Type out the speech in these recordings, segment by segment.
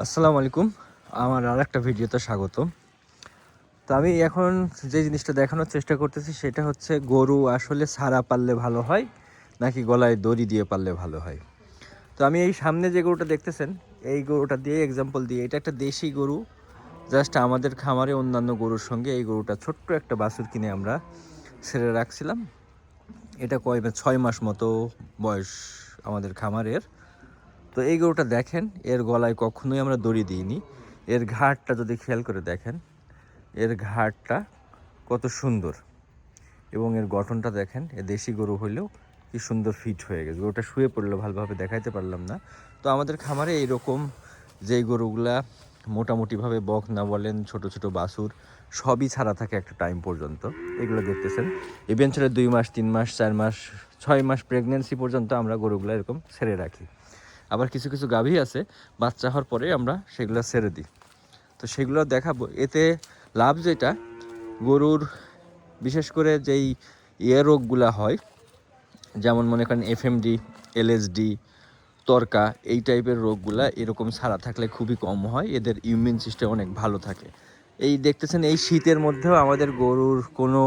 আসসালামু আলাইকুম। আমার আরেকটা ভিডিওতে স্বাগত। তো আমি এখন যে জিনিসটা দেখানোর চেষ্টা করতেছি সেটা হচ্ছে গরু আসলে ছাড়া পাললে ভালো হয় নাকি গলায় দড়ি দিয়ে পাললে ভালো হয়। তো আমি এই সামনে যে গরুটা দেখতেছেন এই গরুটা দিয়ে এক্সাম্পল দিয়ে, এটা একটা দেশি গরু। জাস্ট আমাদের খামারে অন্যান্য গরুর সঙ্গে এই গরুটা ছোট্ট একটা বাছুর কিনে আমরা ছেড়ে রাখছিলাম। এটা 6 মাস মতো বয়স আমাদের খামারের। তো এই গরুটা দেখেন, এর গলায় কখনোই আমরা দড়ি দিইনি। এর ঘাড়টা যদি খেয়াল করে দেখেন, এর ঘাড়টা কত সুন্দর এবং এর গঠনটা দেখেন। এ দেশি গরু হইলেও কি সুন্দর ফিট হয়ে গেছে। গরুটা শুয়ে পড়লো, ভালোভাবে দেখাইতে পারলাম না। তো আমাদের খামারে এইরকম যেই গরুগুলা মোটামুটিভাবে বক না বলেন, ছোট ছোট বাছুর সবই ছাড়া থাকে একটা টাইম পর্যন্ত। এগুলো দেখতেছেন ইভেন্চুয়ালি 2 মাস 3 মাস 4 মাস 6 মাস প্রেগনেন্সি পর্যন্ত আমরা গরুগুলো এরকম ছেড়ে রাখি। আবার কিছু কিছু গাভী আছে বাচ্চা হওয়ার পরে আমরা সেগুলো ছেড়ে দিই। তো সেগুলো দেখাবো। এতে লাভ যেটা, গরুর বিশেষ করে যেই রোগগুলা হয়, যেমন মনে করেন এফএমডি, এলএসডি, তরকা, এই টাইপের রোগগুলা এরকম ছাড়া থাকলে খুবই কম হয়। এদের ইমিউন সিস্টেম অনেক ভালো থাকে। এই দেখতেছেন এই শীতের মধ্যেও আমাদের গরুর কোনো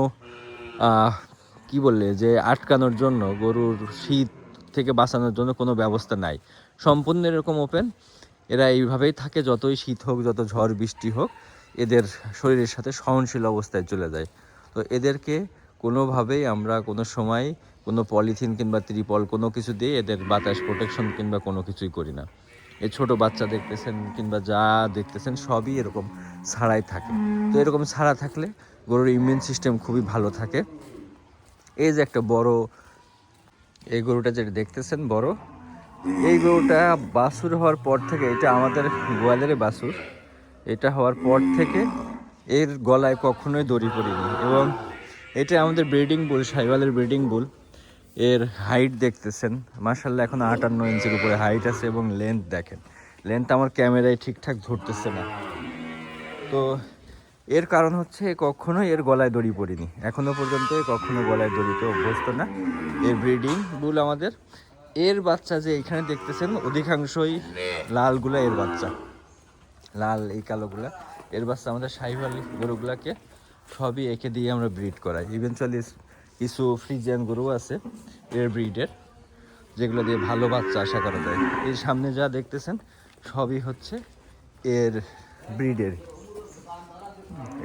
কি বললে যে আটকানোর জন্য, গরুর শীত থেকে বাঁচানোর জন্য কোনো ব্যবস্থা নাই। সম্পূর্ণ এরকম ওপেন। এরা এইভাবেই থাকে, যতই শীত হোক, যত ঝড় বৃষ্টি হোক, এদের শরীরের সাথে সহনশীল অবস্থায় চলে যায়। তো এদেরকে কোনোভাবেই আমরা কোনো সময় কোনো পলিথিন কিংবা ত্রিপল কোনো কিছু দিয়ে এদের বাতাস প্রোটেকশন কিংবা কোনো কিছুই করি না। এই ছোটো বাচ্চা দেখতেছেন কিংবা যা দেখতেছেন সবই এরকম ছাড়াই থাকে। তো এরকম ছাড়া থাকলে গরুর ইমিউন সিস্টেম খুবই ভালো থাকে। এই যে একটা বড় এই গরুটা যেটা দেখতেছেন বড়, এই গরুটা বাছুর হওয়ার পর থেকে, এটা আমাদের গোয়ালেরই বাছুর, এটা হওয়ার পর থেকে এর গলায় কখনোই দড়ি পড়েনি। এবং এটা আমাদের ব্রিডিং বুল, সাহিওয়ালের ব্রিডিং বুল। এর হাইট দেখতেছেন মাশাআল্লাহ এখন 58 ইঞ্চির উপরে হাইট আছে। এবং লেন্থ দেখেন, লেন্থ আমার ক্যামেরায় ঠিকঠাক ধরতেছে না। তো এর কারণ হচ্ছে কখনো এর গলায় দড়ি পড়েনি, এখনো পর্যন্ত কখনো গলায় দড়িতে অভ্যস্ত না। এর ব্রিডিং বুল আমাদের। এর বাচ্চা যে এখানে দেখতেছেন অধিকাংশই লালগুলা এর বাচ্চা, লাল এই কালোগুলা এর বাচ্চা। আমাদের সাহিওয়াল গরুগুলাকে সবই একে দিয়ে আমরা ব্রিড করাই। ইভেনচুয়ালি কিছু ফ্রিজিয়ান গরু আছে এর ব্রিডের, যেগুলো দিয়ে ভালো বাচ্চা আশা করা যায়। এই সামনে যা দেখতেছেন সবই হচ্ছে এর ব্রিডের।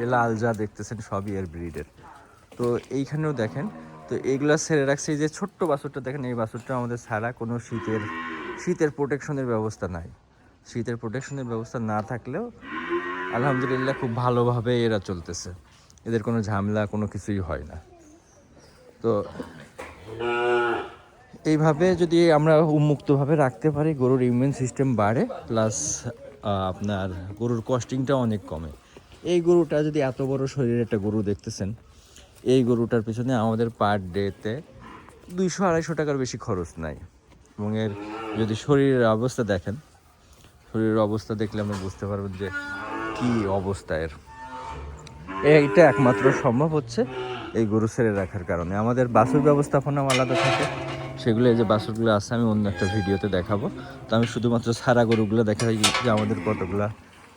এ লাল যা দেখতেছেন সবই এর ব্রিডের। তো এইখানেও দেখেন, তো এইগুলা ছেড়ে রাখছে। এই যে ছোট্ট বাছুরটা দেখেন, এই বাছুরটা আমাদের ছাড়া কোনো শীতের প্রোটেকশনের ব্যবস্থা নাই। শীতের প্রোটেকশনের ব্যবস্থা না থাকলেও আলহামদুলিল্লাহ খুব ভালোভাবে এরা চলতেছে। এদের কোনো ঝামেলা কোনো কিছুই হয় না। তো এইভাবে যদি আমরা উন্মুক্তভাবে রাখতে পারি, গরুর ইমিউন সিস্টেম বাড়ে, প্লাস আপনার গরুর কস্টিংটাও অনেক কমে। এই গরুটা যদি এত বড় শরীরের একটা গরু দেখতেছেন, এই গরুটার পিছনে আমাদের পার ডেতে 200-250 টাকার বেশি খরচ নাই। এবং এর যদি শরীরের অবস্থা দেখেন, শরীরের অবস্থা দেখলে আমরা বুঝতে পারবেন যে কী অবস্থা এর। এইটা একমাত্র সম্ভব হচ্ছে এই গরু ছেড়ে রাখার কারণে। আমাদের বাছুর ব্যবস্থাপনাও আলাদা থাকে, সেগুলো এই যে বাছুরগুলো আছে আমি অন্য একটা ভিডিওতে দেখাবো। তো আমি শুধুমাত্র সারা গরুগুলো দেখাই যে আমাদের কতগুলা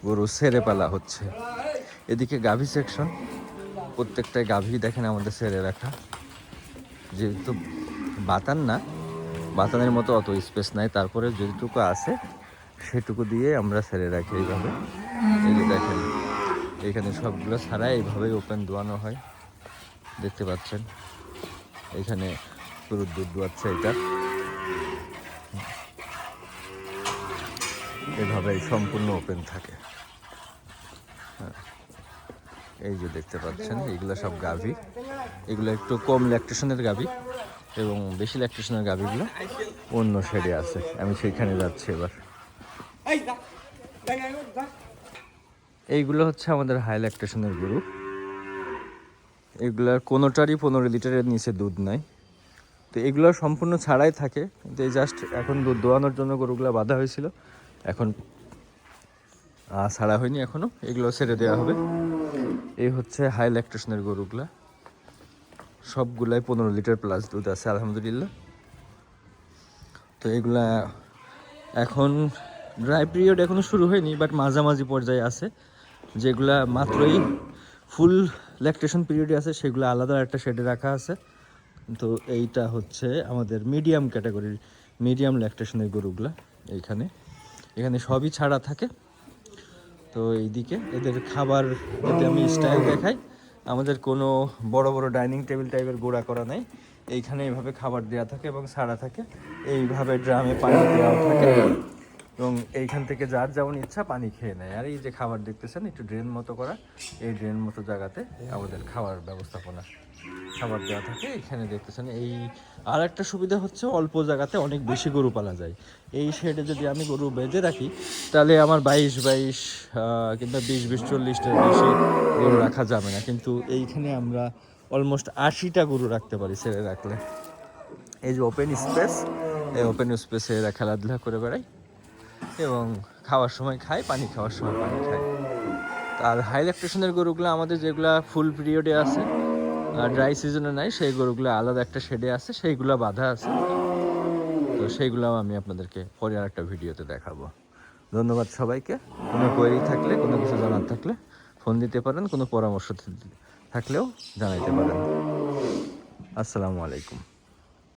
গরু ছেড়ে পালা হচ্ছে। এদিকে গাভী সেকশন, প্রত্যেকটাই গাভী দেখেন আমাদের ছেড়ে রাখা। যেহেতু বাতান না, বাতানের মতো অত স্পেস নাই, তারপরে যেটুকু আছে সেটুকু দিয়ে আমরা ছেড়ে রাখি এইভাবে। এই যে দেখেন এইখানে সবগুলো ছাড়া এইভাবেই ওপেন দোয়ানো হয়, দেখতে পাচ্ছেন। এইখানে গরুর দুধ দোয়াচ্ছে, এটা এভাবেই সম্পূর্ণ ওপেন থাকে। এই যে দেখতে পাচ্ছেন এইগুলো সব গাভী, এগুলো একটু কম ল্যাকটেশনের গাভী এবং বেশি ল্যাকটেশনের গাভীগুলো অন্য শেডে আছে। আমি সেইখানে যাচ্ছি এবার। এইগুলো হচ্ছে আমাদের হাই ল্যাকটেশনের গরু। এগুলার কোনোটারই 15 লিটারের নিচে দুধ নাই। তো এগুলো সম্পূর্ণ ছাড়াই থাকে, কিন্তু এই জাস্ট এখন দুধ দোয়ানোর জন্য গরুগুলো বাঁধা হয়েছিল, এখন ছাড়া হয়নি এখনও, এগুলো ছেড়ে দেওয়া হবে। এই হচ্ছে হাই ল্যাকটেশনের গরুগুলা, সবগুলাই 15 লিটার প্লাস দুধ আছে আলহামদুলিল্লাহ। তো এগুলা এখন ড্রাই পিরিয়ড এখনও শুরু হয়নি, বাট মাঝামাঝি পর্যায়ে আছে। যেগুলা মাত্রই ফুল ল্যাকটেশন পিরিয়ডে আছে সেগুলো আলাদা একটা শেডে রাখা আছে। তো এইটা হচ্ছে আমাদের মিডিয়াম ক্যাটাগরির, মিডিয়াম ল্যাকটেশনের গরুগুলা। এখানে সবই ছাড়া থাকে। তো এইদিকে এদের খাবার যদি আমি স্টাইল দেখাই, আমাদের কোনো বড় বড় ডাইনিং টেবিল টাইপের গোড়া করা নাই। এইখানে এইভাবে খাবার দেওয়া থাকে এবং ছাড়া থাকে। এইভাবে ড্রামে পানি দেওয়াও থাকে এবং এইখান থেকে যার যেমন ইচ্ছা পানি খেয়ে নেয়। আর এই যে খাবার দেখতেছেন একটু ড্রেন মতো করা, এই ড্রেন মতো জায়গাতে আমাদের খাবার ব্যবস্থাপনা, খাবার দেওয়া থাকে। এখানে দেখতেছেন এই আর একটা সুবিধা হচ্ছে অল্প জায়গাতে অনেক বেশি গরু পালা যায়। এই শেডে যদি আমি গরু বেঁধে রাখি তাহলে আমার 22 কিংবা 20-40-টা বেশি গরু রাখা যাবে না, কিন্তু এইখানে আমরা অলমোস্ট 80টা গরু রাখতে পারি ছেড়ে রাখলে। এই যে ওপেন স্পেস, এই ওপেন স্পেসে এরা খেলাধুলা করে বেড়ায় এবং খাওয়ার সময় খায়, পানি খাওয়ার সময় পানি খায়। আর হাই ল্যাকটেশনের গরুগুলো আমাদের যেগুলো ফুল পিরিয়ডে আছে, ড্রাই সিজনে নাই, সেই গরুগুলো আলাদা একটা শেডে আছে, সেইগুলো বাঁধা আছে। তো সেইগুলোও আমি আপনাদেরকে পরে আর একটা ভিডিওতে দেখাবো। ধন্যবাদ সবাইকে। কোনো কোয়েরি থাকলে, কোনো কিছু জানার থাকলে ফোন দিতে পারেন, কোনো পরামর্শ থাকলেও জানাইতে পারেন। আসসালামু আলাইকুম।